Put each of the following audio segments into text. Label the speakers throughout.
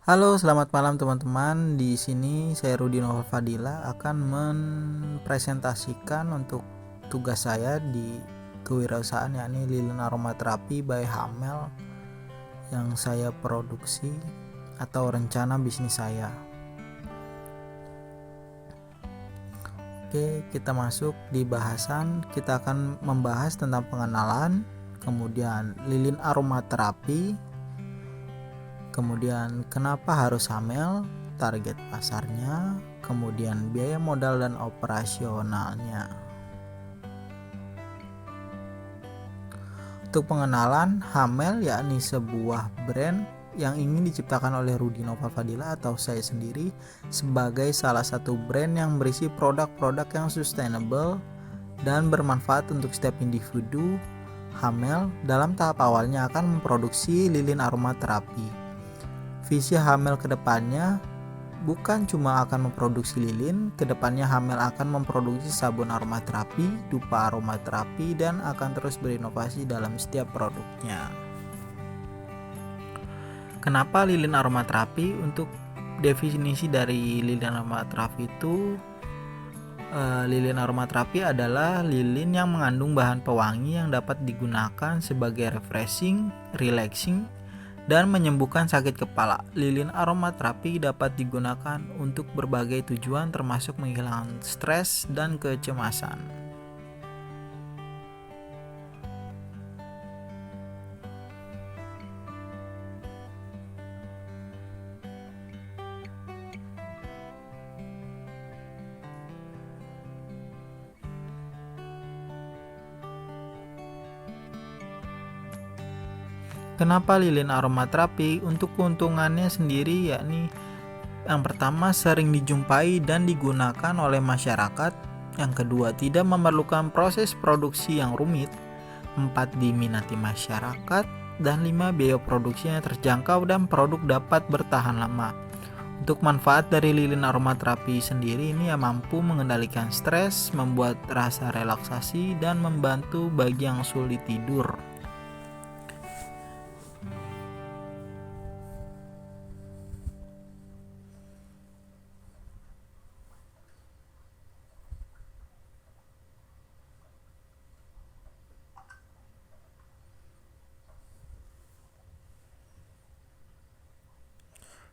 Speaker 1: Halo, selamat malam teman-teman. Di sini saya Rudi Nova Fadila akan mempresentasikan untuk tugas saya di kewirausahaan, yakni lilin aromaterapi by Hamel yang saya produksi atau rencana bisnis saya. Oke, kita masuk di bahasan. Kita akan membahas tentang pengenalan, kemudian lilin aromaterapi, kemudian kenapa harus Hamel, target pasarnya, kemudian biaya modal dan operasionalnya. Untuk pengenalan, Hamel yakni sebuah brand yang ingin diciptakan oleh Rudi Nova Fadila atau saya sendiri sebagai salah satu brand yang berisi produk-produk yang sustainable dan bermanfaat untuk setiap individu. Hamel dalam tahap awalnya akan memproduksi lilin aromaterapi. Visi Hamel kedepannya bukan cuma akan memproduksi lilin, kedepannya Hamel akan memproduksi sabun aromaterapi, dupa aromaterapi, dan akan terus berinovasi dalam setiap produknya. Kenapa lilin aromaterapi? Untuk definisi dari lilin aromaterapi itu, lilin aromaterapi adalah lilin yang mengandung bahan pewangi yang dapat digunakan sebagai refreshing, relaxing, dan menyembuhkan sakit kepala. Lilin aromaterapi dapat digunakan untuk berbagai tujuan termasuk menghilangkan stres dan kecemasan. Kenapa lilin aromaterapi? Untuk keuntungannya sendiri yakni yang pertama, sering dijumpai dan digunakan oleh masyarakat. Yang kedua, tidak memerlukan proses produksi yang rumit. 4, diminati masyarakat. Dan 5, biaya produksinya terjangkau dan produk dapat bertahan lama. Untuk manfaat dari lilin aromaterapi sendiri ini mampu mengendalikan stres, membuat rasa relaksasi, dan membantu bagi yang sulit tidur.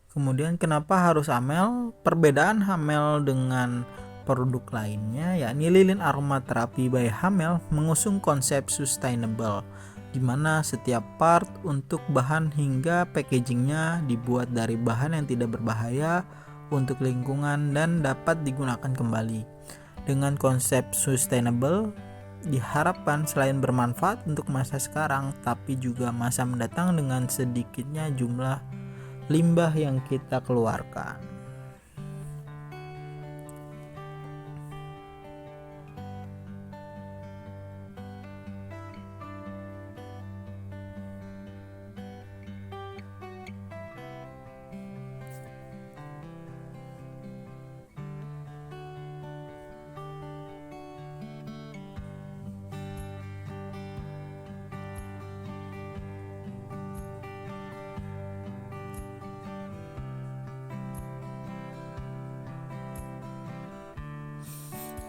Speaker 1: Kemudian kenapa harus Hamel? Perbedaan Hamel dengan produk lainnya yakni lilin aromaterapi by Hamel mengusung konsep sustainable, di mana setiap part untuk bahan hingga packagingnya dibuat dari bahan yang tidak berbahaya untuk lingkungan dan dapat digunakan kembali. Dengan konsep sustainable diharapkan selain bermanfaat untuk masa sekarang, tapi juga masa mendatang dengan sedikitnya jumlah limbah yang kita keluarkan.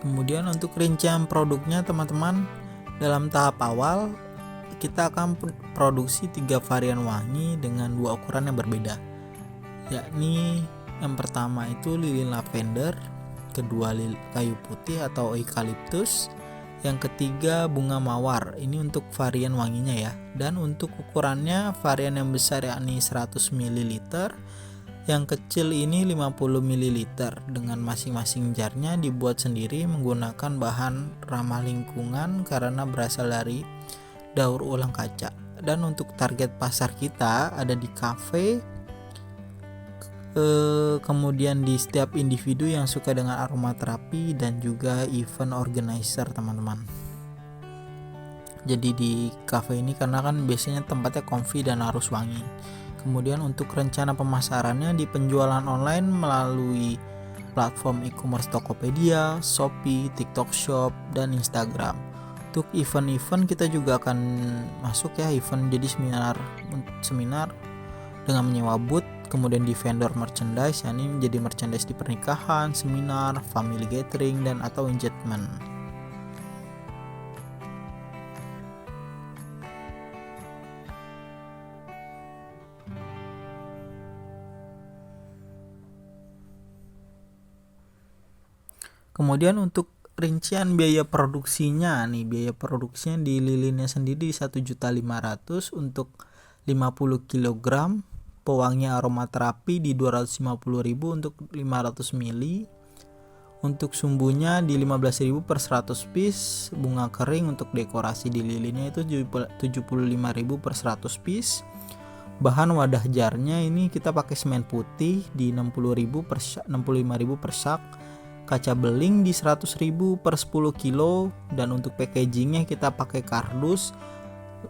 Speaker 1: Kemudian untuk rincian produknya teman-teman, dalam tahap awal kita akan produksi 3 varian wangi dengan 2 ukuran yang berbeda, yakni yang pertama itu lilin lavender, kedua kayu putih atau eucalyptus, yang ketiga bunga mawar. Ini untuk varian wanginya ya. Dan untuk ukurannya varian yang besar yakni 100 ml, yang kecil ini 50 ml, dengan masing-masing jarnya dibuat sendiri menggunakan bahan ramah lingkungan karena berasal dari daur ulang kaca. Dan untuk target pasar kita ada di kafe, kemudian di setiap individu yang suka dengan aromaterapi, dan juga event organizer teman-teman. Jadi di kafe ini karena kan biasanya tempatnya comfy dan harus wangi. Kemudian untuk rencana pemasarannya di penjualan online melalui platform e-commerce Tokopedia, Shopee, TikTok Shop, dan Instagram. Untuk event-event kita juga akan masuk ya, event jadi seminar dengan menyewa booth. Kemudian di vendor merchandise, ini menjadi merchandise di pernikahan, seminar, family gathering, dan atau engagement. Kemudian untuk rincian biaya produksinya nih, biaya produksinya di lilinnya sendiri 1.500.000 untuk 50 kg, pewangi aromaterapi di 250.000 untuk 500 ml, untuk sumbunya di 15.000 per 100 piece, bunga kering untuk dekorasi di lilinnya itu 75.000 per 100 piece. Bahan wadah jarnya ini kita pakai semen putih di 65.000 per sak, kaca beling di 100.000 per 10 kilo, dan untuk packagingnya kita pakai kardus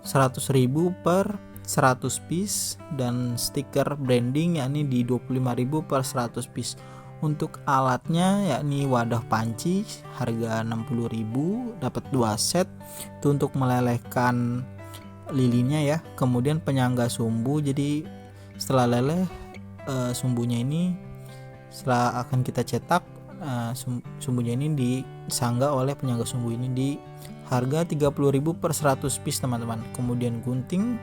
Speaker 1: 100.000 per 100 piece, dan stiker branding yakni di 25.000 per 100 piece. Untuk alatnya yakni wadah panci harga 60.000, dapat 2 set itu untuk melelehkan lilinnya ya. Kemudian penyangga sumbu, jadi setelah leleh sumbunya ini setelah akan kita cetak, sumbunya ini disangga oleh penyangga sumbu ini di harga 30.000 per 100 piece teman-teman. Kemudian gunting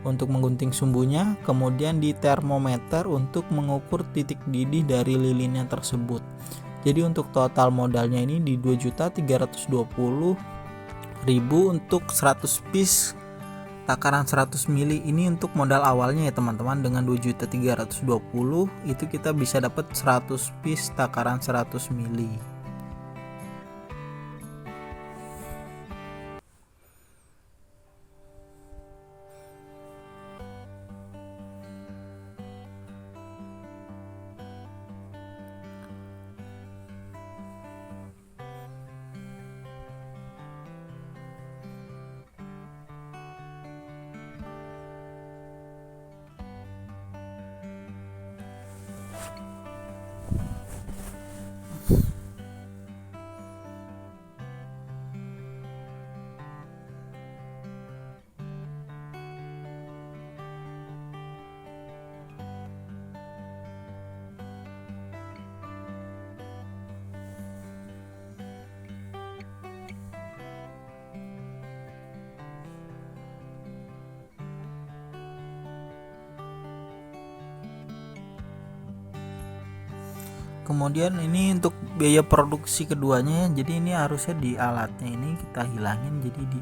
Speaker 1: untuk menggunting sumbunya, kemudian di termometer untuk mengukur titik didih dari lilinnya tersebut. Jadi untuk total modalnya ini di 2.320.000 untuk 100 piece takaran 100 mili. Ini untuk modal awalnya ya teman-teman. Dengan 2.320.000 itu kita bisa dapat 100 piece takaran 100 mili. Kemudian ini untuk biaya produksi keduanya, jadi ini harusnya di alatnya ini kita hilangin, jadi di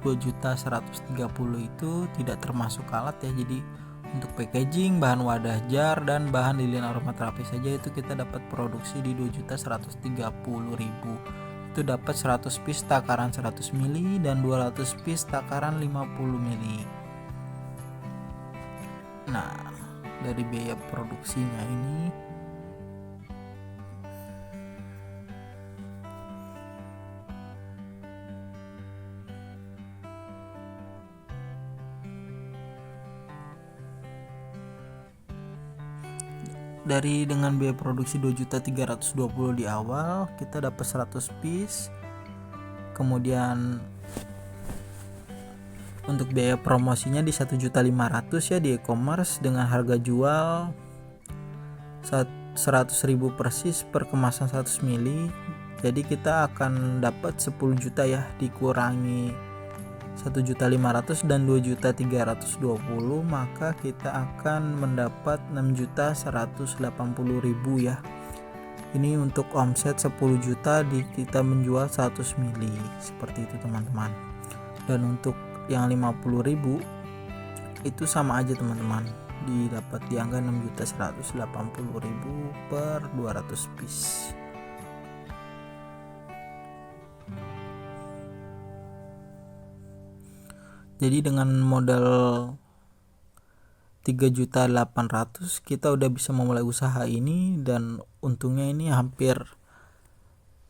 Speaker 1: 2.130.000 itu tidak termasuk alat ya. Jadi untuk packaging, bahan wadah jar, dan bahan lilin aromaterapi saja itu kita dapat produksi di 2.130.000. Itu dapat 100 piece takaran 100 mili dan 200 piece takaran 50 mili. Nah, dari biaya produksinya ini dari dengan biaya produksi 2.320.000 di awal, kita dapat 100 piece. Kemudian untuk biaya promosinya di 1.500.000 ya di e-commerce, dengan harga jual 100.000 persis per kemasan 100 mili. Jadi kita akan dapat 10 juta ya, dikurangi 1.500.000 dan 2.320.000, maka kita akan mendapat 6.180.000 ya. Ini untuk omset 10 juta kita menjual 100 mili, seperti itu teman-teman. Dan untuk yang 50.000 itu sama aja teman-teman, didapat di angka 6.180.000 per 200 piece. Jadi dengan modal 3.800.000 kita udah bisa memulai usaha ini, dan untungnya ini hampir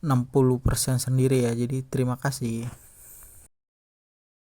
Speaker 1: 60% sendiri ya. Jadi terima kasih.